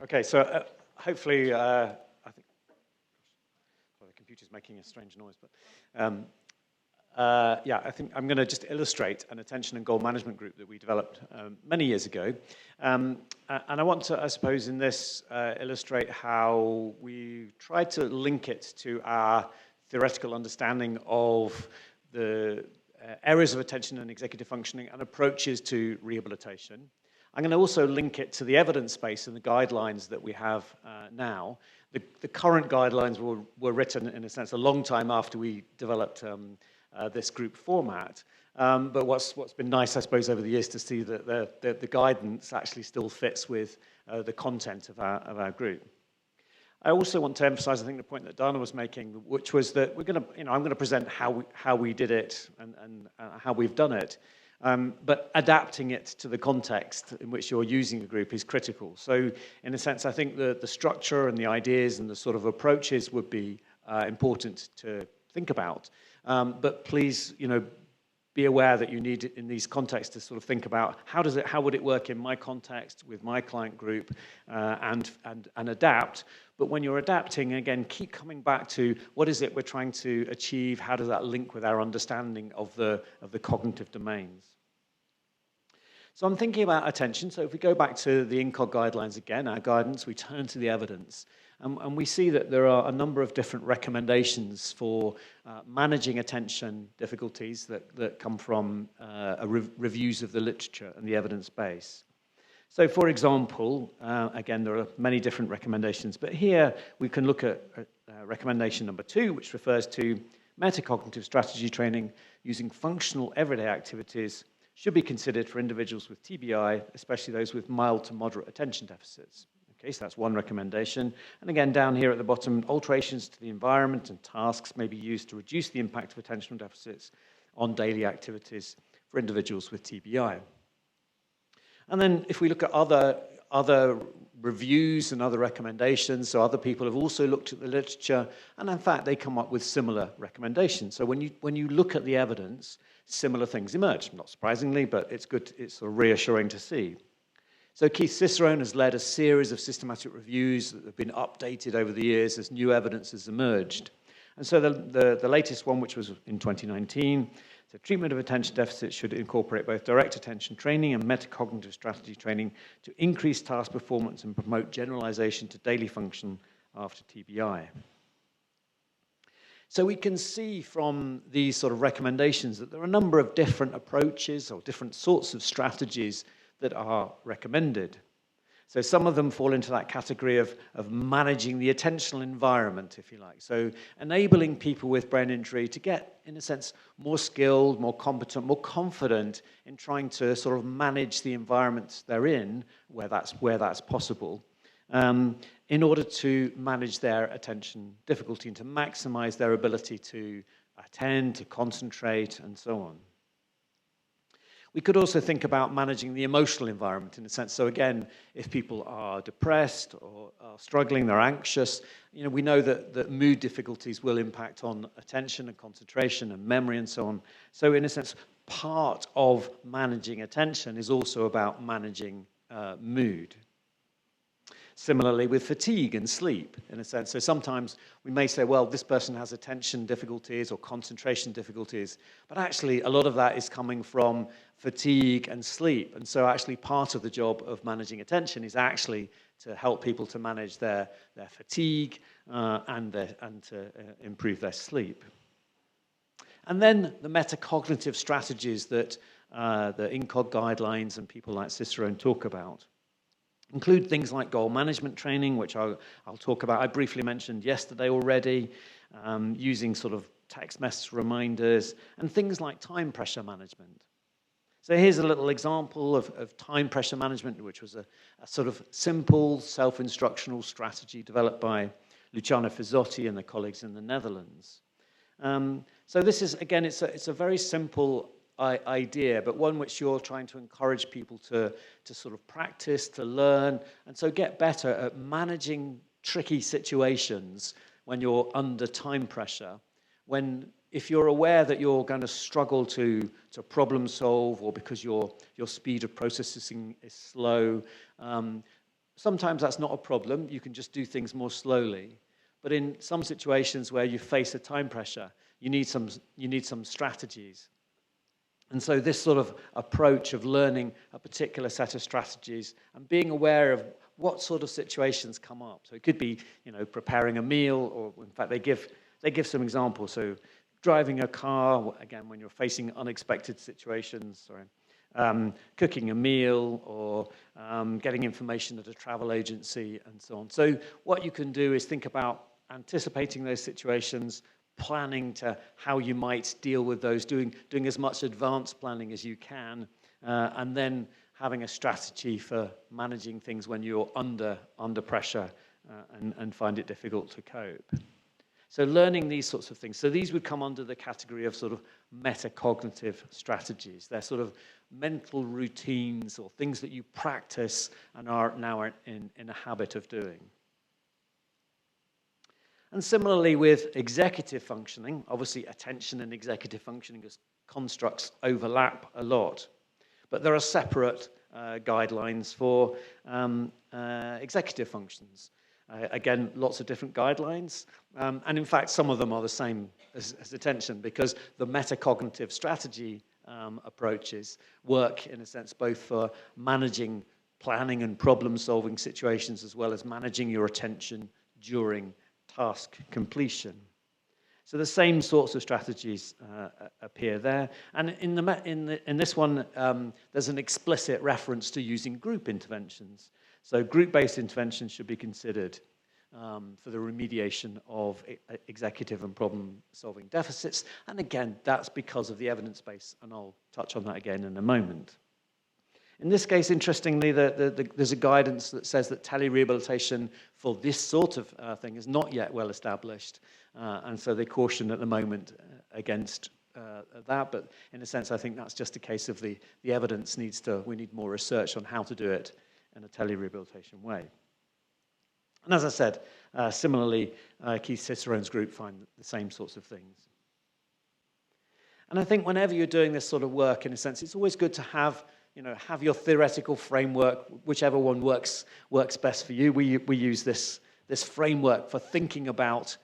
Okay, so hopefully, I think well, the computer's making a strange noise, but yeah, I think I'm going to just illustrate an attention and goal management group that we developed many years ago. And I want to, I suppose, in this illustrate how we tried to link it to our theoretical understanding of the areas of attention and executive functioning and approaches to rehabilitation. I'm going to also link it to the evidence base and the guidelines that we have now. The current guidelines were written, in a sense, a long time after we developed this group format. But what's been nice, I suppose, over the years to see that the guidance actually still fits with the content of our group. I also want to emphasize, I think, the point that Dana was making, which was that we're going to, I'm going to present how we did it and how we've done it. But adapting it to the context in which you're using the group is critical. So in a sense, I think the structure and the ideas and the sort of approaches would be important to think about. But please, be aware that you need in these contexts to sort of think about how would it work in my context with my client group and adapt. But when you're adapting, again, keep coming back to what is it we're trying to achieve? How does that link with our understanding of the cognitive domains? So I'm thinking about attention. So if we go back to the INCOG guidelines again, our guidance, we turn to the evidence. And we see that there are a number of different recommendations for managing attention difficulties that come from reviews of the literature and the evidence base. So for example, again, there are many different recommendations, but here we can look at recommendation number 2, which refers to metacognitive strategy training using functional everyday activities should be considered for individuals with TBI, especially those with mild to moderate attention deficits. Okay, so that's one recommendation. And again, down here at the bottom, alterations to the environment and tasks may be used to reduce the impact of attentional deficits on daily activities for individuals with TBI. And then if we look at other reviews and other recommendations, so other people have also looked at the literature, and in fact, they come up with similar recommendations. So when you look at the evidence, similar things emerge. Not surprisingly, but it's good, it's sort of reassuring to see. So Keith Cicerone has led a series of systematic reviews that have been updated over the years as new evidence has emerged. And so the latest one, which was in 2019, the treatment of attention deficits should incorporate both direct attention training and metacognitive strategy training to increase task performance and promote generalization to daily function after TBI. So we can see from these sort of recommendations that there are a number of different approaches or different sorts of strategies that are recommended. So some of them fall into that category of managing the attentional environment, if you like. So enabling people with brain injury to get, in a sense, more skilled, more competent, more confident in trying to sort of manage the environments they're in, where that's possible, in order to manage their attention difficulty and to maximize their ability to attend, to concentrate, and so on. We could also think about managing the emotional environment in a sense. So again, if people are depressed or are struggling, they're anxious, we know that mood difficulties will impact on attention and concentration and memory and so on. So in a sense, part of managing attention is also about managing mood. Similarly with fatigue and sleep, in a sense. So sometimes we may say, well, this person has attention difficulties or concentration difficulties, but actually a lot of that is coming from fatigue and sleep. And so actually part of the job of managing attention is actually to help people to manage their fatigue and to improve their sleep. And then the metacognitive strategies that the INCOG guidelines and people like Cicerone talk about include things like goal management training, which I'll talk about. I briefly mentioned yesterday already, using sort of text message reminders, and things like time pressure management. So here's a little example of time pressure management, which was a sort of simple self-instructional strategy developed by Luciano Fizzotti and their colleagues in the Netherlands. So this is, again, it's a very simple idea, but one which you're trying to encourage people to sort of practice, to learn, and so get better at managing tricky situations when you're under time pressure. If you're aware that you're going to struggle to problem solve, or because your speed of processing is slow, sometimes that's not a problem. You can just do things more slowly. But in some situations where you face a time pressure, you need some strategies. And so this sort of approach of learning a particular set of strategies and being aware of what sort of situations come up. So it could be, preparing a meal, or in fact they give some examples. So driving a car, again, when you're facing unexpected situations, cooking a meal, or getting information at a travel agency, and so on. So what you can do is think about anticipating those situations, planning to how you might deal with those, doing as much advanced planning as you can, and then having a strategy for managing things when you're under pressure and find it difficult to cope. So learning these sorts of things. So these would come under the category of sort of metacognitive strategies. They're sort of mental routines or things that you practice and are now in a habit of doing. And similarly with executive functioning, obviously attention and executive functioning as constructs overlap a lot. But there are separate guidelines for executive functions. Again, lots of different guidelines. And in fact, some of them are the same as attention, because the metacognitive strategy approaches work, in a sense, both for managing planning and problem-solving situations, as well as managing your attention during task completion. So the same sorts of strategies appear there. And in this one, there's an explicit reference to using group interventions. So group-based interventions should be considered for the remediation of executive and problem-solving deficits. And again, that's because of the evidence base, and I'll touch on that again in a moment. In this case, interestingly, there's a guidance that says that telerehabilitation for this sort of thing is not yet well established, and so they caution at the moment against that. But in a sense, I think that's just a case of the evidence we need more research on how to do it in a telerehabilitation way. And as I said, similarly, Keith Cicerone's group find the same sorts of things. And I think whenever you're doing this sort of work, in a sense, it's always good to have your theoretical framework, whichever one works best for you. We use this framework for thinking about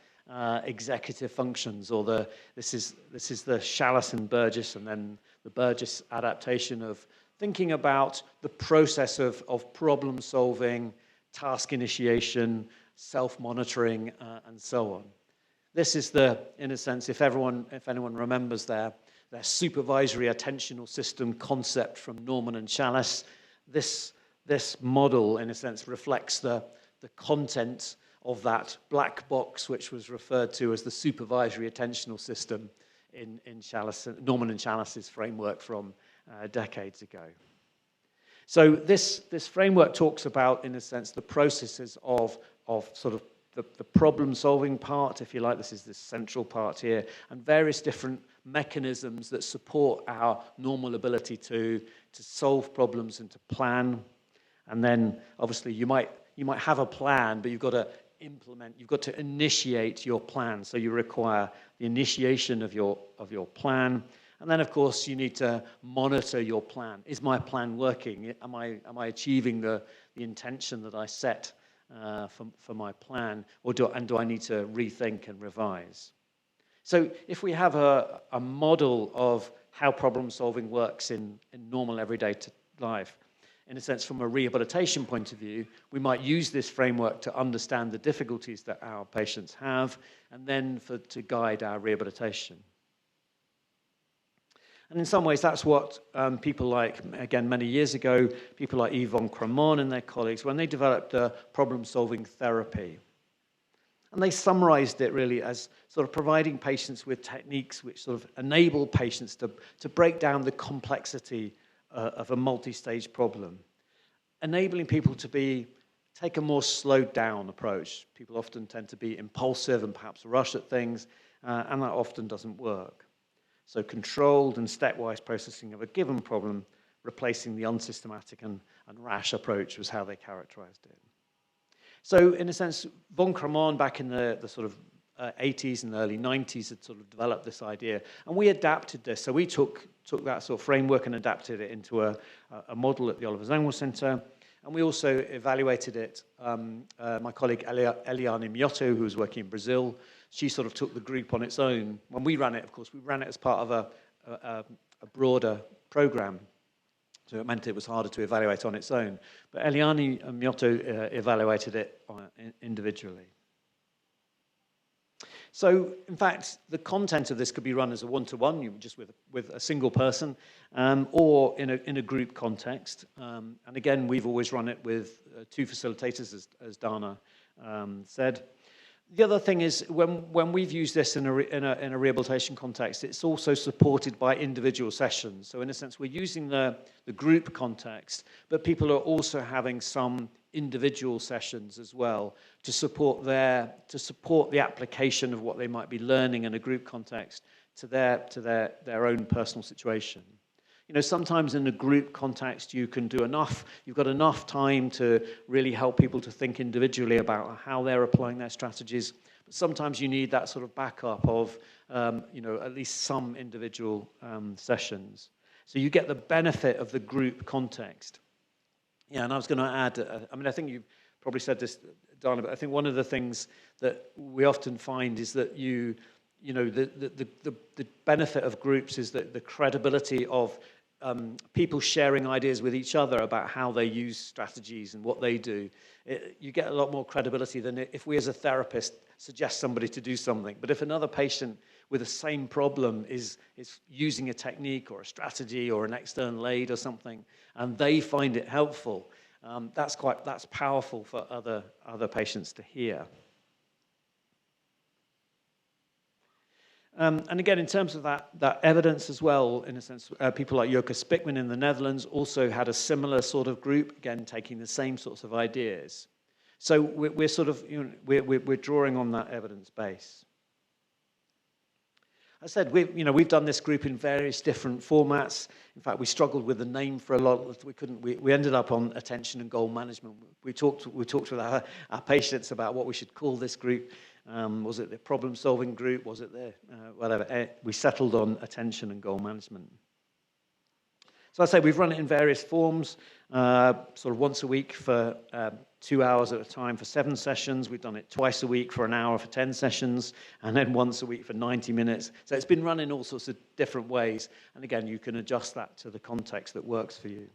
executive functions, or this is the Chalice and Burgess, and then the Burgess adaptation of thinking about the process of problem solving, task initiation, self-monitoring, and so on. This is in a sense, if anyone remembers their supervisory attentional system concept from Norman and Chalice, this model, in a sense, reflects the content of that black box, which was referred to as the supervisory attentional system in Norman and Chalice's framework from decades ago. So this framework talks about, in a sense, the processes of sort of the problem-solving part, if you like. This is the central part here, and various different mechanisms that support our normal ability to solve problems and to plan. And then, obviously, you might have a plan, but you've got to initiate your plan. So you require the initiation of your plan. And then, of course, you need to monitor your plan. Is my plan working? Am I achieving the intention that I set for my plan, or do I need to rethink and revise? So if we have a model of how problem solving works in normal everyday life, in a sense from a rehabilitation point of view, we might use this framework to understand the difficulties that our patients have, and then to guide our rehabilitation. And in some ways, that's what people like, again, many years ago, people like Yves von Cramon and their colleagues, when they developed a problem-solving therapy. And they summarized it really as sort of providing patients with techniques which sort of enable patients to break down the complexity of a multi-stage problem, enabling people to take a more slowed-down approach. People often tend to be impulsive and perhaps rush at things, and that often doesn't work. So controlled and stepwise processing of a given problem, replacing the unsystematic and rash approach, was how they characterized it. So in a sense, von Cramon back in the sort of 80s and early 90s had sort of developed this idea, and we adapted this. So we took that sort of framework and adapted it into a model at the Oliver Zangwill Center, And we also evaluated it. My colleague Eliane Mioto, who was working in Brazil, she sort of took the group on its own. When we ran it, of course, we ran it as part of a broader program. So it meant it was harder to evaluate on its own. But Eliane Mioto evaluated it individually. So, in fact, the content of this could be run as a one-to-one, just with a single person, or in a group context. And again, we've always run it with two facilitators, as Dana said. The other thing is, when we've used this in a rehabilitation context, it's also supported by individual sessions. So in a sense, we're using the group context, but people are also having some individual sessions as well to support the application of what they might be learning in a group context to their own personal situation. You know, sometimes in a group context, you can do enough, you've got enough time to really help people to think individually about how they're applying their strategies. But sometimes you need that sort of backup of, you know, at least some individual sessions. So you get the benefit of the group context. Yeah, and I was going to add, I mean, I think you probably said this, Dana, but I think one of the things that we often find is that you know, the benefit of groups is that the credibility of people sharing ideas with each other about how they use strategies and what they do. You get a lot more credibility than if we as a therapist suggest somebody to do something. But if another patient with the same problem is using a technique or a strategy or an external aid or something, and they find it helpful, that's powerful for other patients to hear. And again, in terms of that evidence as well, in a sense, people like Joke Spickman in the Netherlands also had a similar sort of group, again, taking the same sorts of ideas. So we're sort of, you know, we're drawing on that evidence base. I said, we've done this group in various different formats. In fact, we struggled with the name for a lot. We ended up on attention and goal management. We talked with our patients about what we should call this group. Was it the problem-solving group? Was it the whatever? We settled on attention and goal management. So I say we've run it in various forms, sort of once a week for 2 hours at a time for 7 sessions. We've done it twice a week for an hour for 10 sessions, and then once a week for 90 minutes. So it's been run in all sorts of different ways. And again, you can adjust that to the context that works for you.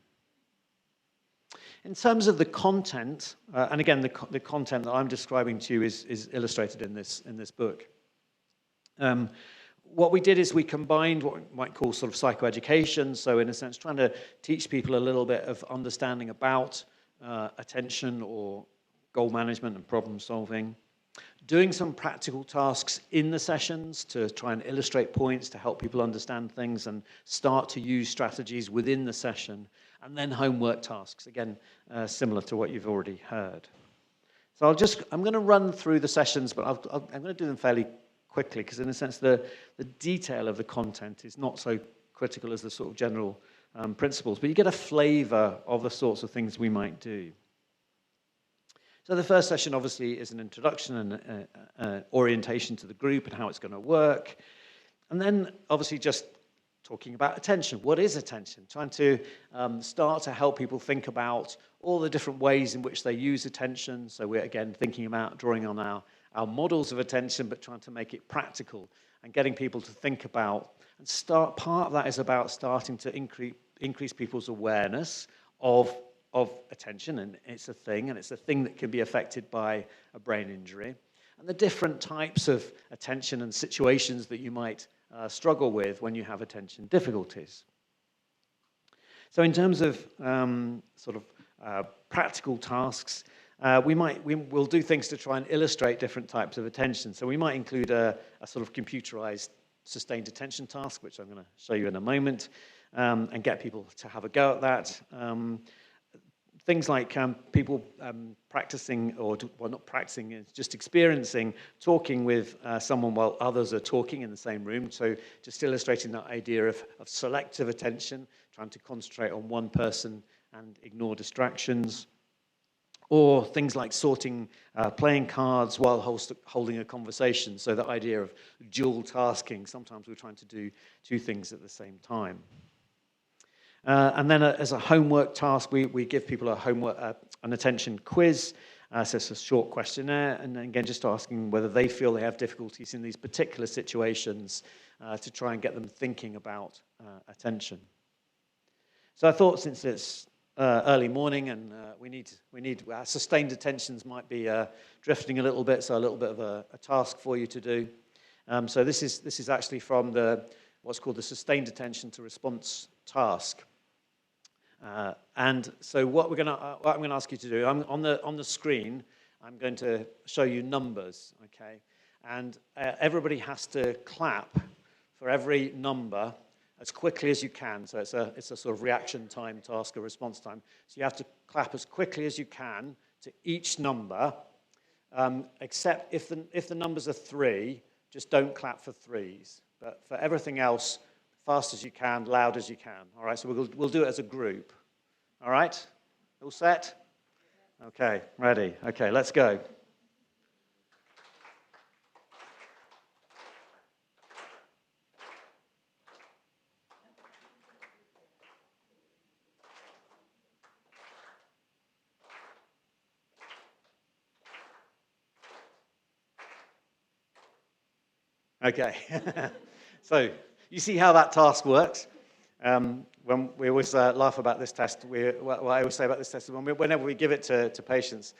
In terms of the content, and again, the content that I'm describing to you is illustrated in this book. What we did is we combined what we might call sort of psychoeducation, so in a sense trying to teach people a little bit of understanding about attention or goal management and problem solving, doing some practical tasks in the sessions to try and illustrate points to help people understand things and start to use strategies within the session, and then homework tasks, again, similar to what you've already heard. So I'm going to run through the sessions, but I'm going to do them fairly quickly, because in a sense the detail of the content is not so critical as the sort of general principles, but you get a flavor of the sorts of things we might do. So the first session obviously is an introduction and orientation to the group and how it's going to work. And then obviously just talking about attention. What is attention? Trying to start to help people think about all the different ways in which they use attention. So we're again thinking about drawing on our models of attention, but trying to make it practical and getting people to think about and start. Part of that is about starting to increase people's awareness of attention, and it's a thing that can be affected by a brain injury, and the different types of attention and situations that you might struggle with when you have attention difficulties. So in terms of practical tasks, we'll do things to try and illustrate different types of attention. So we might include a sort of computerized sustained attention task, which I'm going to show you in a moment, and get people to have a go at that. Things like people practicing, not practicing, just experiencing talking with someone while others are talking in the same room. So just illustrating that idea of selective attention, trying to concentrate on one person and ignore distractions. Or things like playing cards while holding a conversation. So that idea of dual tasking. Sometimes we're trying to do 2 things at the same time. And then as a homework task, we give people an attention quiz. So it's a short questionnaire, and then again, just asking whether they feel they have difficulties in these particular situations to try and get them thinking about attention. So I thought, since it's early morning and we need our sustained attentions might be drifting a little bit, so a little bit of a task for you to do. So this is actually from what's called the sustained attention to response task. And so what I'm going to ask you to do, on the screen, I'm going to show you numbers, okay? And everybody has to clap for every number as quickly as you can. So it's a sort of reaction time task, a response time. So you have to clap as quickly as you can to each number, except if the numbers are 3, just don't clap for 3s. But for everything else, fast as you can, loud as you can. All right, so we'll do it as a group. All right? All set? Okay, ready. Okay, let's go. Okay, so you see how that task works. When we always laugh about this test, what I always say about this test is whenever we give it to patients,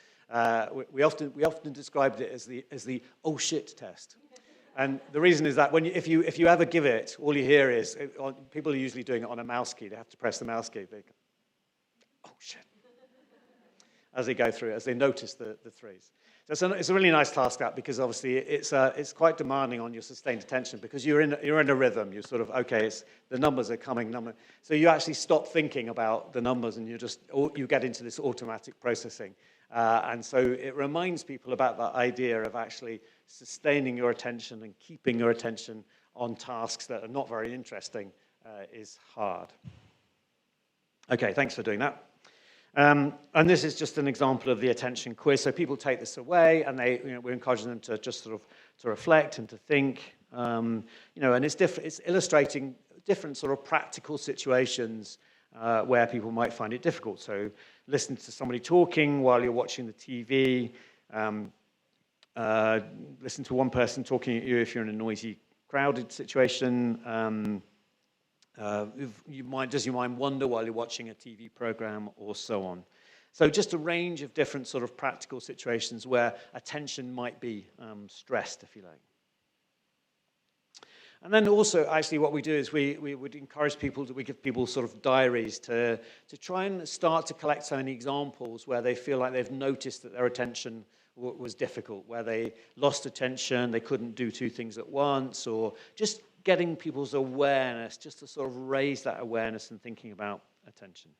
we often described it as the oh shit test. And the reason is that if you ever give it, all you hear is people are usually doing it on a mouse key. They have to press the mouse key. They go, oh shit, as they go through, as they notice the 3s. So it's a really nice task, that, because obviously it's quite demanding on your sustained attention, because you're in a rhythm. You're sort of, okay, the numbers are coming. So you actually stop thinking about the numbers, and you get into this automatic processing. And so it reminds people about that idea of actually sustaining your attention and keeping your attention on tasks that are not very interesting is hard. Okay, thanks for doing that. And this is just an example of the attention quiz. So people take this away, and we're encouraging them to just sort of to reflect and to think. And it's illustrating different sort of practical situations where people might find it difficult. So listen to somebody talking while you're watching the TV. Listen to one person talking at you if you're in a noisy, crowded situation. Does your mind wander while you're watching a TV program, or so on? So just a range of different sort of practical situations where attention might be stressed, if you like. And then also, actually, what we do is we would encourage people, we give people sort of diaries to try and start to collect so many examples where they feel like they've noticed that their attention was difficult, where they lost attention, they couldn't do 2 things at once, or just getting people's awareness, just to sort of raise that awareness and thinking about attention.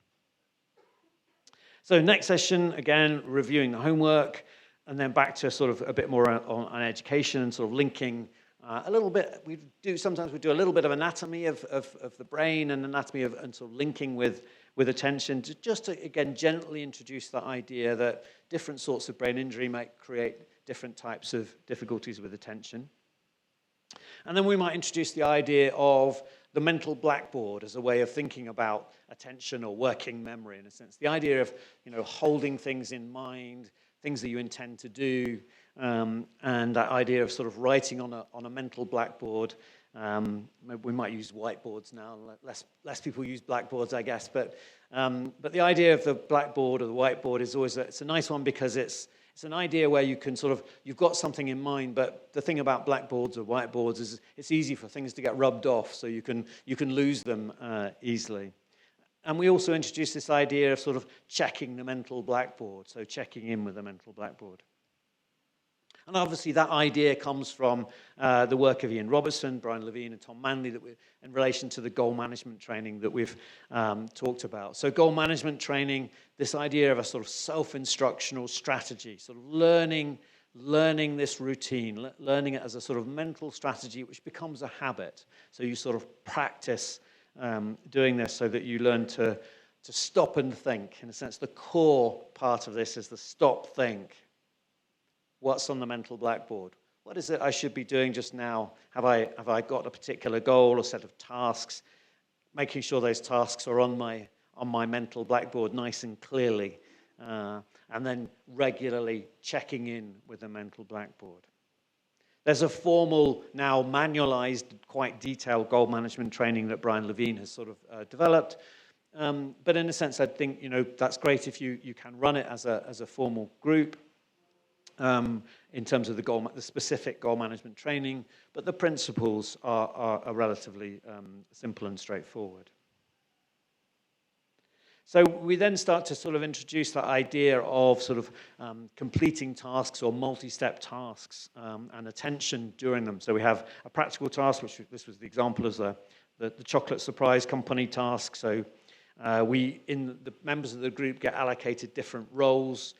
So next session, again, reviewing the homework, and then back to sort of a bit more on education and sort of linking a little bit. Sometimes we do a little bit of anatomy of the brain and anatomy and sort of linking with attention, just to, again, gently introduce the idea that different sorts of brain injury might create different types of difficulties with attention. And then we might introduce the idea of the mental blackboard as a way of thinking about attention or working memory, in a sense. The idea of, holding things in mind, things that you intend to do, and that idea of sort of writing on a mental blackboard. We might use whiteboards now. Less people use blackboards, I guess. But the idea of the blackboard or the whiteboard is always it's a nice one, because it's an idea where you can you've got something in mind, but the thing about blackboards or whiteboards is it's easy for things to get rubbed off, so you can lose them easily. And we also introduce this idea of sort of checking the mental blackboard, so checking in with the mental blackboard. And obviously that idea comes from the work of Ian Robertson, Brian Levine, and Tom Manley in relation to the goal management training that we've talked about. So goal management training, this idea of a sort of self-instructional strategy, sort of learning this routine, learning it as a sort of mental strategy which becomes a habit. So you sort of practice doing this so that you learn to stop and think. In a sense, the core part of this is the stop, think. What's on the mental blackboard? What is it I should be doing just now? Have I got a particular goal or set of tasks? making sure those tasks are on my mental blackboard nice and clearly, and then regularly checking in with the mental blackboard. There's a formal, now manualized, quite detailed goal management training that Brian Levine has sort of developed. But in a sense, I think that's great if you can run it as a formal group in terms of the specific goal management training. But the principles are relatively simple and straightforward. So we then start to sort of introduce that idea of sort of completing tasks or multi-step tasks and attention during them. So we have a practical task, which this was the example as the chocolate surprise company task. So the members of the group get allocated different roles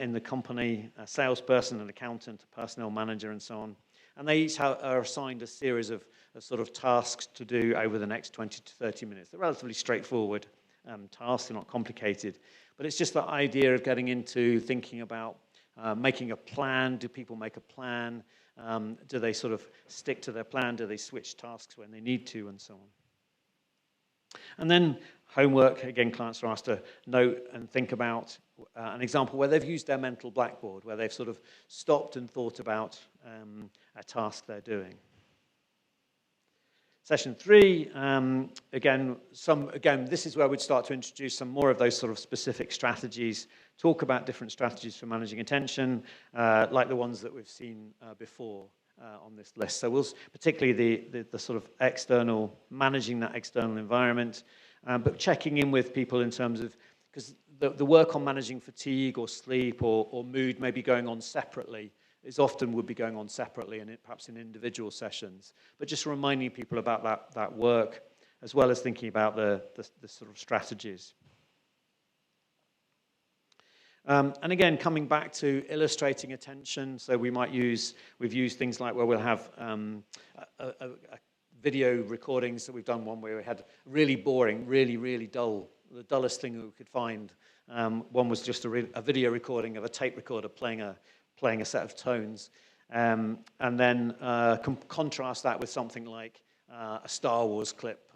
in the company: a salesperson, an accountant, a personnel manager, and so on. And they each are assigned a series of sort of tasks to do over the next 20 to 30 minutes. They're relatively straightforward tasks, are not complicated, but it's just the idea of getting into thinking about making a plan. Do people make a plan? Do they sort of stick to their plan? Do they switch tasks when they need to, and so on? And then homework. Again, clients are asked to note and think about an example where they've used their mental blackboard, where they've sort of stopped and thought about a task they're doing. Session 3, again, this is where we'd start to introduce some more of those sort of specific strategies, talk about different strategies for managing attention, like the ones that we've seen before on this list. So we'll, particularly the sort of external, managing that external environment, but checking in with people in terms of, because the work on managing fatigue or sleep or mood may be going on separately, would be going on separately and perhaps in individual sessions, but just reminding people about that work, as well as thinking about the sort of strategies. And again, coming back to illustrating attention, so we've used things like where we'll have a video recordings. So we've done one where we had really boring, really dull, the dullest thing that we could find. One was just a video recording of a tape recorder playing a set of tones, and then contrast that with something like a Star Wars clip,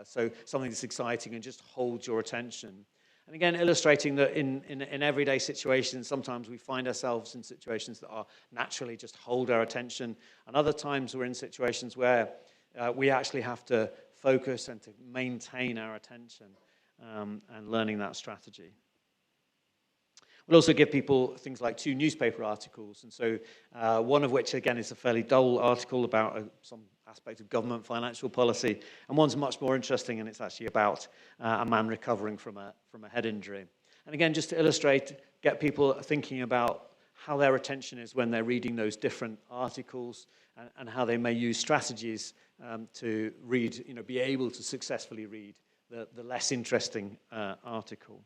so something that's exciting and just holds your attention. And again, illustrating that in everyday situations, sometimes we find ourselves in situations that are naturally just hold our attention, and other times we're in situations where we actually have to focus and to maintain our attention, and learning that strategy. We'll also give people things like 2 newspaper articles, and so one of which, again, is a fairly dull article about some aspect of government financial policy, and one's much more interesting, and it's actually about a man recovering from a head injury. And again, just to illustrate, get people thinking about how their attention is when they're reading those different articles, and how they may use strategies to read, be able to successfully read the less interesting article.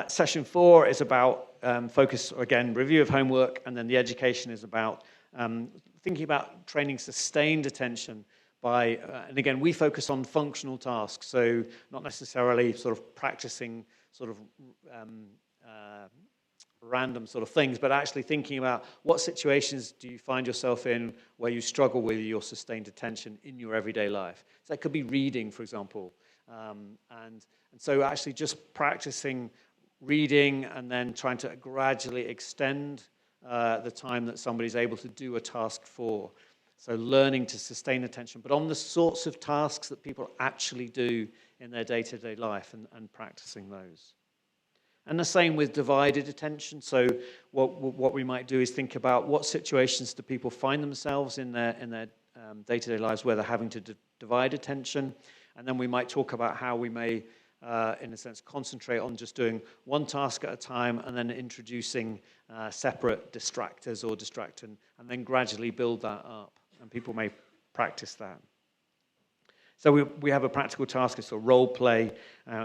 Session 4 is about focus, again, review of homework, and then the education is about thinking about training sustained attention by, and again, we focus on functional tasks, so not necessarily sort of practicing sort of random sort of things, but actually thinking about what situations do you find yourself in where you struggle with your sustained attention in your everyday life. So that could be reading, for example, and so actually just practicing reading and then trying to gradually extend the time that somebody's able to do a task for. So learning to sustain attention, but on the sorts of tasks that people actually do in their day-to-day life, and practicing those. And the same with divided attention. So what we might do is think about what situations do people find themselves in their day-to-day lives where they're having to divide attention, and then we might talk about how we may, in a sense, concentrate on just doing one task at a time, and then introducing separate distractors or and then gradually build that up. And people may practice that. So we have a practical task, it's a role play,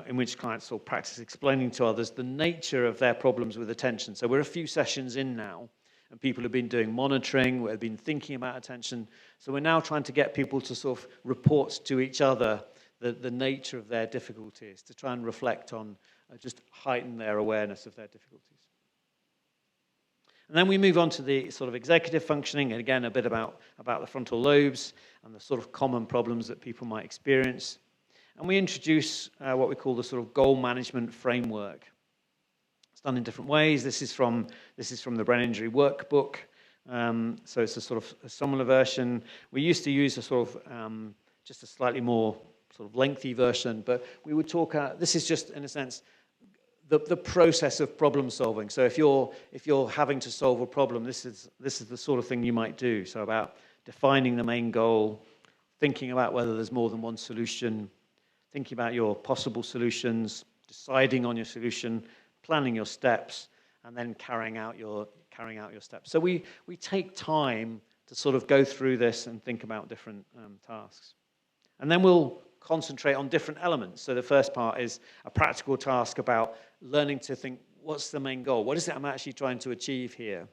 in which clients will practice explaining to others the nature of their problems with attention. So we're a few sessions in now, and people have been doing monitoring, we've been thinking about attention. So we're now trying to get people to sort of report to each other the nature of their difficulties, to try and reflect on, just heighten their awareness of their difficulties. And then we move on to the sort of executive functioning, and again, a bit about the frontal lobes and the sort of common problems that people might experience. And we introduce what we call the sort of goal management framework. It's done in different ways. This is from the brain injury workbook. So it's a sort of a similar version. We used to use a sort of just a slightly more sort of lengthy version, but we would talk. This is just, in a sense, the process of problem solving. So if you're having to solve a problem, this is the sort of thing you might do. So about defining the main goal, thinking about whether there's more than one solution, thinking about your possible solutions, deciding on your solution, planning your steps, and then carrying out your steps. So we take time to sort of go through this and think about different tasks. And then we'll concentrate on different elements. So the first part is a practical task about learning to think, what's the main goal? What is it I'm actually trying to achieve here?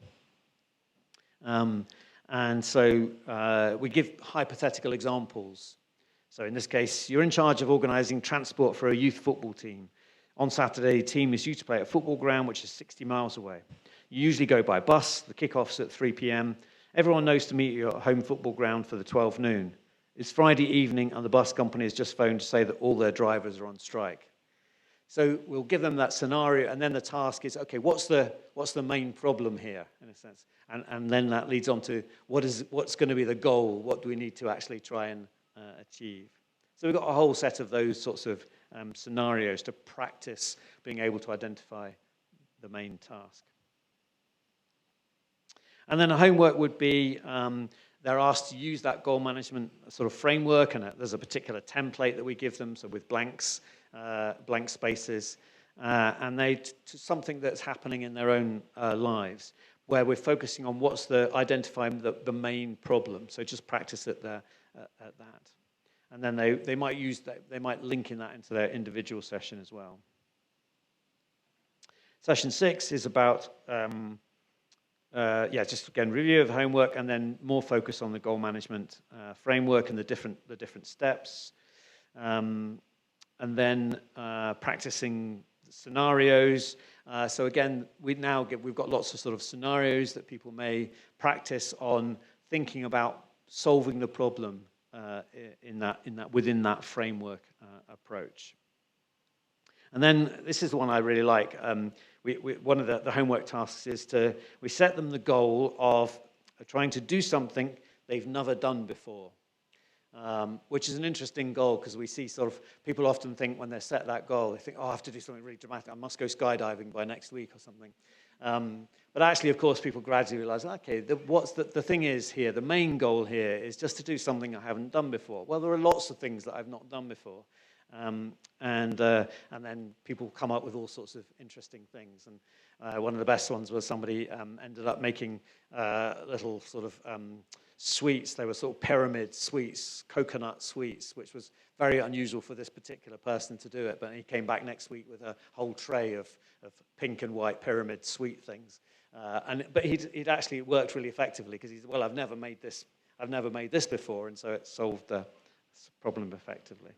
And so we give hypothetical examples. So in this case, you're in charge of organising transport for a youth football team. On Saturday, the team is due to play at a football ground, which is 60 miles away. You usually go by bus. The kickoff's at 3 p.m. Everyone knows to meet you at a home football ground for the 12 noon. It's Friday evening, and the bus company has just phoned to say that all their drivers are on strike. So we'll give them that scenario, and then the task is, okay, what's the main problem here, in a sense? And then that leads on to what's going to be the goal? What do we need to actually try and achieve? So we've got a whole set of those sorts of scenarios to practice being able to identify the main task. And then a homework would be they're asked to use that goal management sort of framework, and there's a particular template that we give them, so with blanks, blank spaces, and to something that's happening in their own lives, where we're focusing on identifying the main problem. So just practice at that. And then they might use that, they might link in that into their individual session as well. Session 6 is about just again review of the homework, and then more focus on the goal management framework and the different steps, and then practicing scenarios. So again, we've got lots of sort of scenarios that people may practice on thinking about solving the problem within that framework approach. And then this is the one I really like. One of the homework tasks is we set them the goal of trying to do something they've never done before, which is an interesting goal, because we see sort of people often think when they're set that goal, they think, oh, I have to do something really dramatic. I must go skydiving by next week or something. But actually, of course, people gradually realize, okay, the thing is here, the main goal here is just to do something I haven't done before. Well, there are lots of things that I've not done before. And then people come up with all sorts of interesting things. And one of the best ones was somebody ended up making little sort of sweets. They were sort of pyramid sweets, coconut sweets, which was very unusual for this particular person to do it. But he came back next week with a whole tray of pink and white pyramid sweet things. But he'd actually worked really effectively, because he said, well, I've never made this before, and so it solved the problem effectively.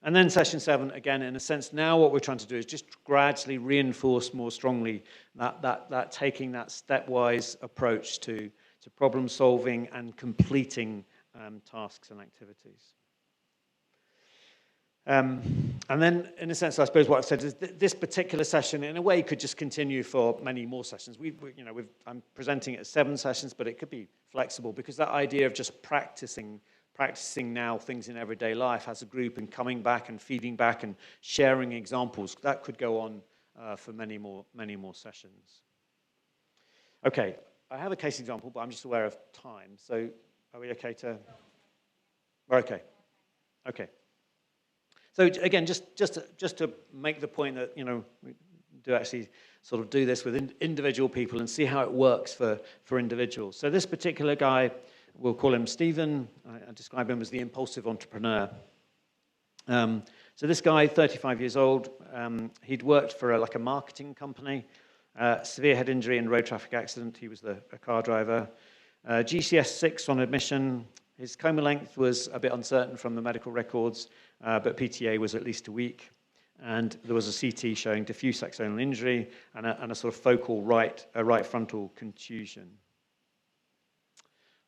And then session 7, again, in a sense, now what we're trying to do is just gradually reinforce more strongly that taking that stepwise approach to problem solving and completing tasks and activities. And then, in a sense, I suppose what I've said is this particular session, in a way, could just continue for many more sessions. I'm presenting it as 7 sessions, but it could be flexible, because that idea of just practicing now things in everyday life as a group, and coming back and feeding back and sharing examples, that could go on for many more sessions. Okay, I have a case example, but I'm just aware of time. So are we okay to? We're okay. Okay. So again, just to make the point that we do actually sort of do this with individual people and see how it works for individuals. So this particular guy, we'll call him Stephen. I describe him as the impulsive entrepreneur. So this guy, 35 years old, he'd worked for a marketing company, severe head injury and road traffic accident. He was a car driver. GCS 6 on admission. His coma length was a bit uncertain from the medical records, but PTA was at least a week. And there was a CT showing diffuse axonal injury and a sort of focal right frontal contusion.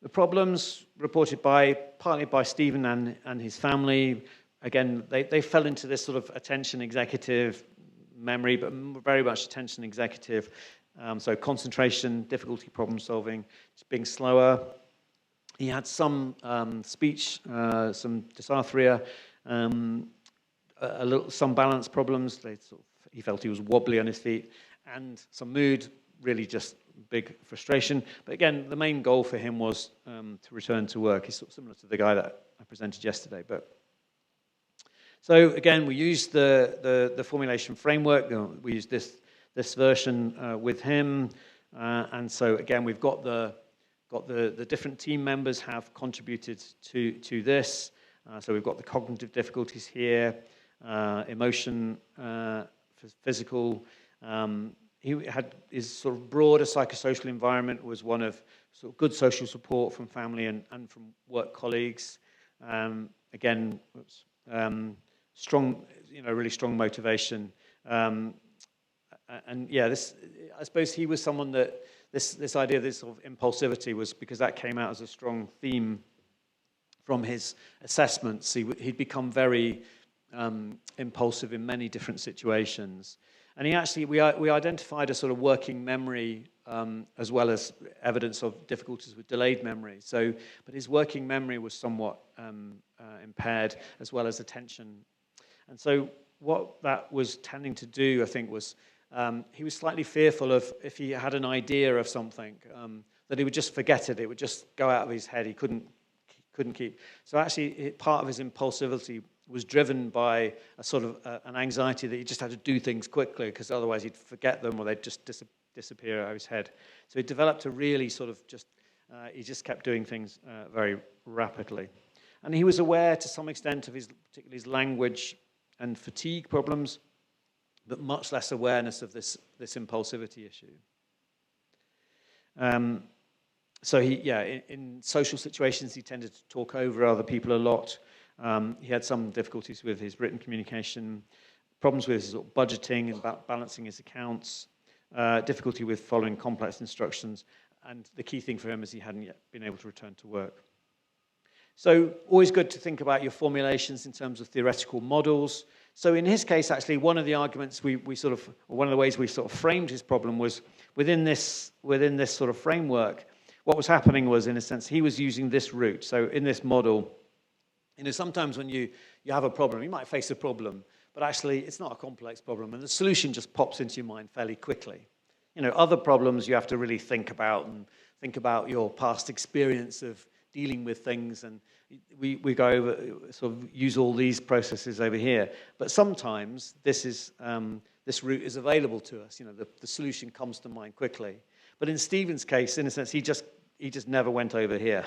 The problems reported partly by Stephen and his family, again, they fell into this sort of attention executive memory, but very much attention executive. So concentration, difficulty problem solving, just being slower. He had some speech, some dysarthria, some balance problems. He felt he was wobbly on his feet, and some mood, really just big frustration. But again, the main goal for him was to return to work. He's sort of similar to the guy that I presented yesterday. So again, we used the formulation framework. We used this version with him, and so again, we've got the different team members have contributed to this. So we've got the cognitive difficulties here, emotion, physical. He had his sort of broader psychosocial environment was one of sort of good social support from family and from work colleagues. Again, strong, really strong motivation. And yeah, I suppose he was someone that this idea of this sort of impulsivity was because that came out as a strong theme from his assessments. He'd become very impulsive in many different situations. And we identified a sort of working memory as well as evidence of difficulties with delayed memory. But his working memory was somewhat impaired, as well as attention. And so what that was tending to do, I think, was he was slightly fearful of if he had an idea of something, that he would just forget it. It would just go out of his head. He couldn't keep. So actually, part of his impulsivity was driven by a sort of an anxiety that he just had to do things quickly, because otherwise he'd forget them or they'd just disappear out of his head. So he developed a really sort of he just kept doing things very rapidly. And he was aware to some extent of particularly his language and fatigue problems, but much less awareness of this impulsivity issue. So in social situations, he tended to talk over other people a lot. He had some difficulties with his written communication, problems with his budgeting and balancing his accounts, difficulty with following complex instructions, and the key thing for him is he hadn't yet been able to return to work. So always good to think about your formulations in terms of theoretical models. So in his case, actually, one of the arguments one of the ways we sort of framed his problem was within this sort of framework, what was happening was, in a sense, he was using this route. So in this model, sometimes when you have a problem, you might face a problem, but actually it's not a complex problem, and the solution just pops into your mind fairly quickly. Other problems you have to really think about your past experience of dealing with things, and we go over, sort of use all these processes over here. But sometimes this route is available to us. The solution comes to mind quickly. But in Stephen's case, in a sense, he just never went over here.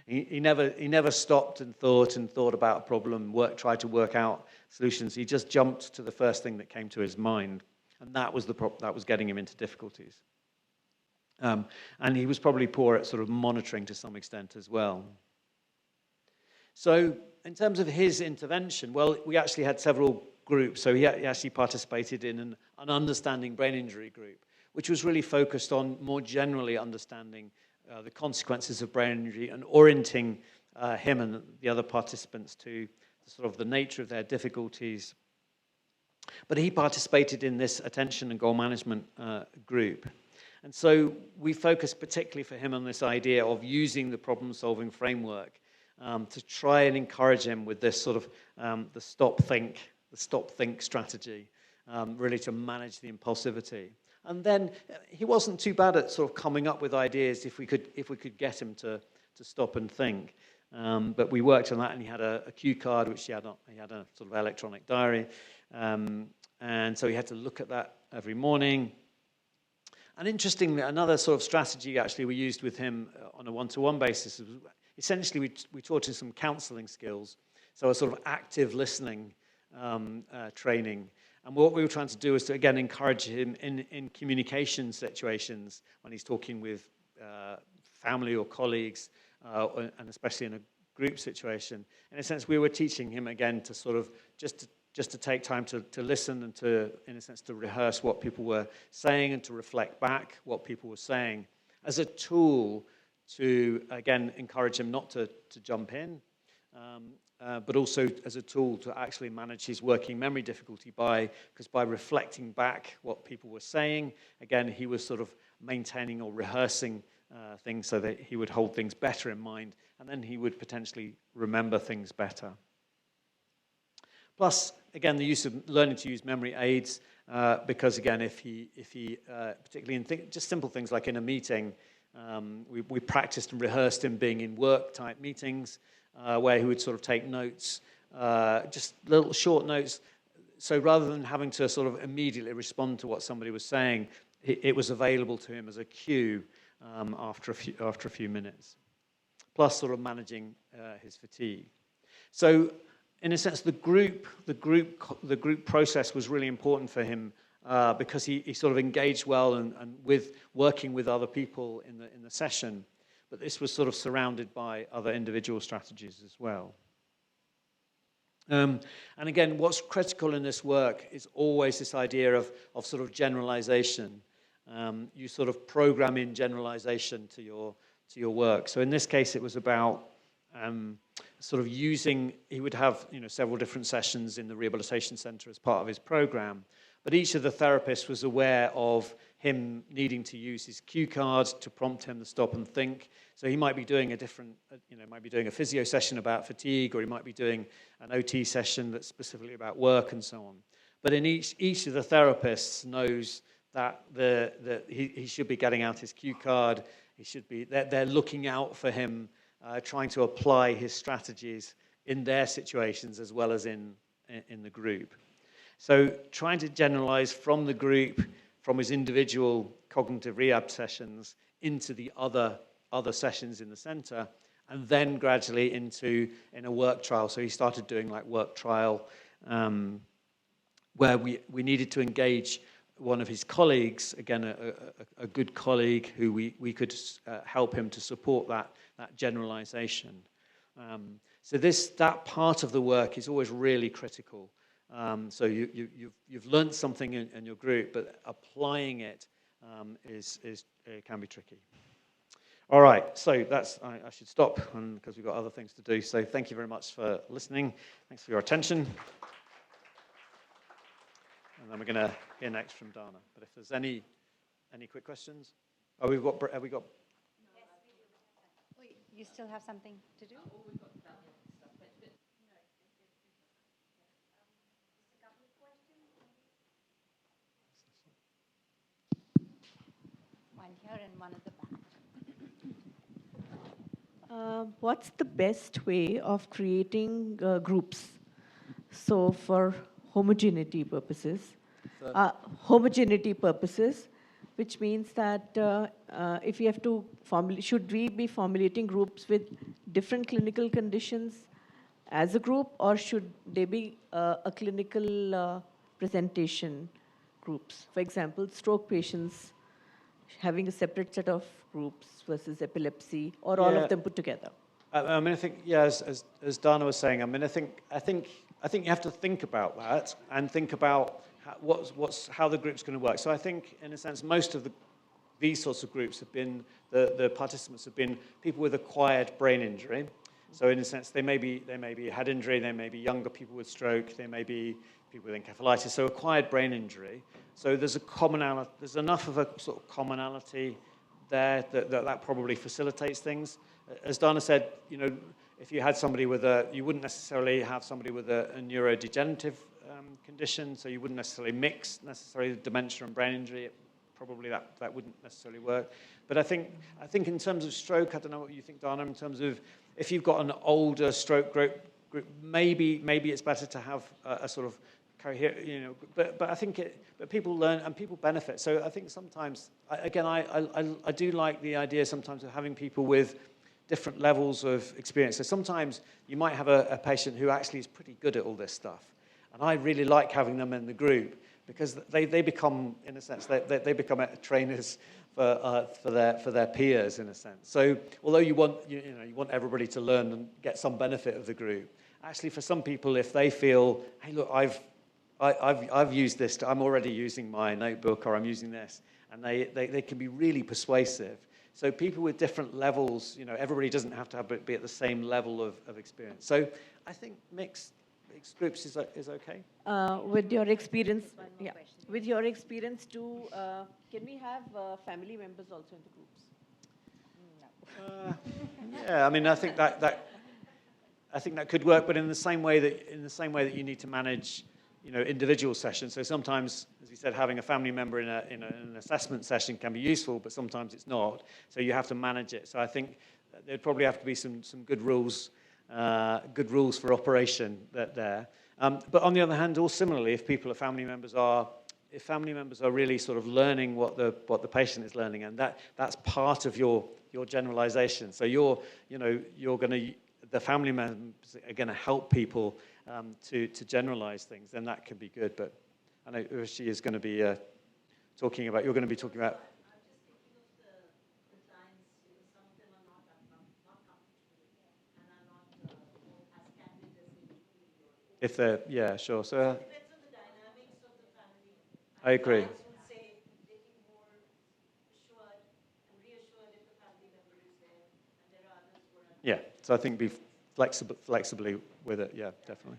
He never stopped and thought about a problem, tried to work out solutions. He just jumped to the first thing that came to his mind, and that was that was getting him into difficulties. And he was probably poor at sort of monitoring to some extent as well. So in terms of his intervention, well, we actually had several groups. So he actually participated in an understanding brain injury group, which was really focused on more generally understanding the consequences of brain injury and orienting him and the other participants to sort of the nature of their difficulties. But he participated in this attention and goal management group. And so we focused particularly for him on this idea of using the problem-solving framework to try and encourage him with this sort of the stop-think strategy, really to manage the impulsivity. And then he wasn't too bad at sort of coming up with ideas if we could get him to stop and think. But we worked on that, and he had a cue card, which he had a sort of electronic diary, and so he had to look at that every morning. And interestingly, another sort of strategy actually we used with him on a one-to-one basis was essentially we taught him some counseling skills, so a sort of active listening training. And what we were trying to do is to, again, encourage him in communication situations when he's talking with family or colleagues, and especially in a group situation. In a sense, we were teaching him, again, to sort of just just to take time to listen and to, in a sense, to rehearse what people were saying and to reflect back what people were saying as a tool to, again, encourage him not to jump in, but also as a tool to actually manage his working memory difficulty because by reflecting back what people were saying, again, he was sort of maintaining or rehearsing things so that he would hold things better in mind, and then he would potentially remember things better. Plus, again, the use of learning to use memory aids, because again, if he particularly in just simple things like in a meeting, we practiced and rehearsed him being in work-type meetings where he would sort of take notes, just little short notes. So rather than having to sort of immediately respond to what somebody was saying, it was available to him as a cue after a few minutes. Plus, sort of managing his fatigue. So, in a sense, the group process was really important for him because he sort of engaged well and with working with other people in the session. But this was sort of surrounded by other individual strategies as well. And again, what's critical in this work is always this idea of sort of generalization. You sort of program in generalization to your work. So in this case, it was about sort of using, he would have several different sessions in the rehabilitation center as part of his program, but each of the therapists was aware of him needing to use his cue card to prompt him to stop and think. So he might be doing a different, might be doing a physio session about fatigue, or he might be doing an OT session that's specifically about work and so on. But in each of the therapists knows that he should be getting out his cue card. He should be, they're looking out for him, trying to apply his strategies in their situations as well as in the group. So trying to generalize from the group, from his individual cognitive rehab sessions into the other sessions in the center, and then gradually in a work trial. So he started doing like work trial where we needed to engage one of his colleagues, again, a good colleague who we could help him to support that generalization. So that part of the work is always really critical. So you've learned something in your group, but applying it can be tricky. All right, so I should stop because we've got other things to do. So thank you very much for listening. Thanks for your attention. And then we're going to hear next from Dana. But if there's any quick questions, have we got? Yes, we do. Wait, you still have something to do? One here and one at the back. What's the best way of creating groups? So for homogeneity purposes, which means that if you have to should we be formulating groups with different clinical conditions as a group, or should they be a clinical presentation groups? For example, stroke patients having a separate set of groups versus epilepsy, or all of them put together. I mean, I think, as Dana was saying, I mean, I think you have to think about that and think about how the group's going to work. So I think, in a sense, most of these sorts of groups have been, the participants have been people with acquired brain injury. So in a sense, they may be head injury, they may be younger people with stroke, they may be people with encephalitis, so acquired brain injury. So there's enough of a sort of commonality there that probably facilitates things. As Dana said, if you had somebody you wouldn't necessarily have somebody with a neurodegenerative condition, so you wouldn't necessarily mix dementia and brain injury. Probably that wouldn't necessarily work. But I think in terms of stroke, I don't know what you think, Dana, in terms of if you've got an older stroke group, maybe it's better to have a sort of coherent, but I think but people learn and people benefit. So I think sometimes, again, I do like the idea sometimes of having people with different levels of experience. So sometimes you might have a patient who actually is pretty good at all this stuff. And I really like having them in the group because they become, in a sense, they become trainers for their peers, in a sense. So although you want everybody to learn and get some benefit of the group, actually for some people, if they feel, hey, look, I've used this, I'm already using my notebook, or I'm using this, and they can be really persuasive. So people with different levels, everybody doesn't have to be at the same level of experience. So I think mixed groups is okay. With your experience, One more question. with your experience too, can we have family members also in the groups? No. Yeah, I mean, I think that could work, but in the same way that you need to manage, individual sessions. So sometimes, as you said, having a family member in an assessment session can be useful, but sometimes it's not. So you have to manage it. So I think there'd probably have to be some good rules for operation there. But on the other hand, all similarly, if family members are really sort of learning what the patient is learning, and that's part of your generalization. So the family members are going to help people to generalize things, then that can be good. But I know Urshi is going to be talking about. You're going to be talking about. I'm just thinking of the clients, some of them are not comfortable and are not as candid as they would be. If they're, yeah, sure. So It depends on the dynamics of the family. I agree. Clients would say they feel more assured and reassured if the family member is there, and there are others who are. Yeah, so I think be flexibly with it. Yeah, definitely.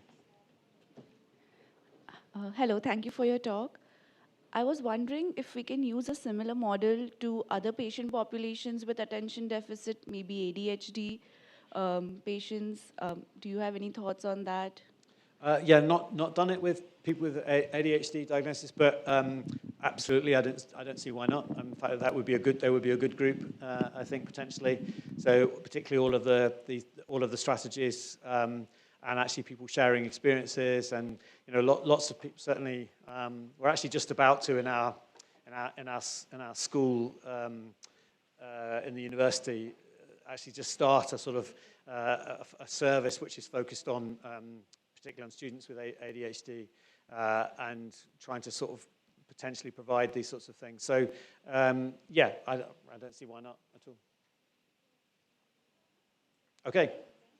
Hello, thank you for your talk. I was wondering if we can use a similar model to other patient populations with attention deficit, maybe ADHD patients. Do you have any thoughts on that? Yeah, not done it with people with ADHD diagnosis, but absolutely, I don't see why not. In fact, there would be a good group, I think, potentially. So particularly all of the strategies, and actually people sharing experiences, and lots of people. Certainly, we're actually just about to in our school in the university actually just start a sort of a service which is focused on. Particularly on students with ADHD, and trying to sort of potentially provide these sorts of things. So, yeah, I don't see why not at all. Okay.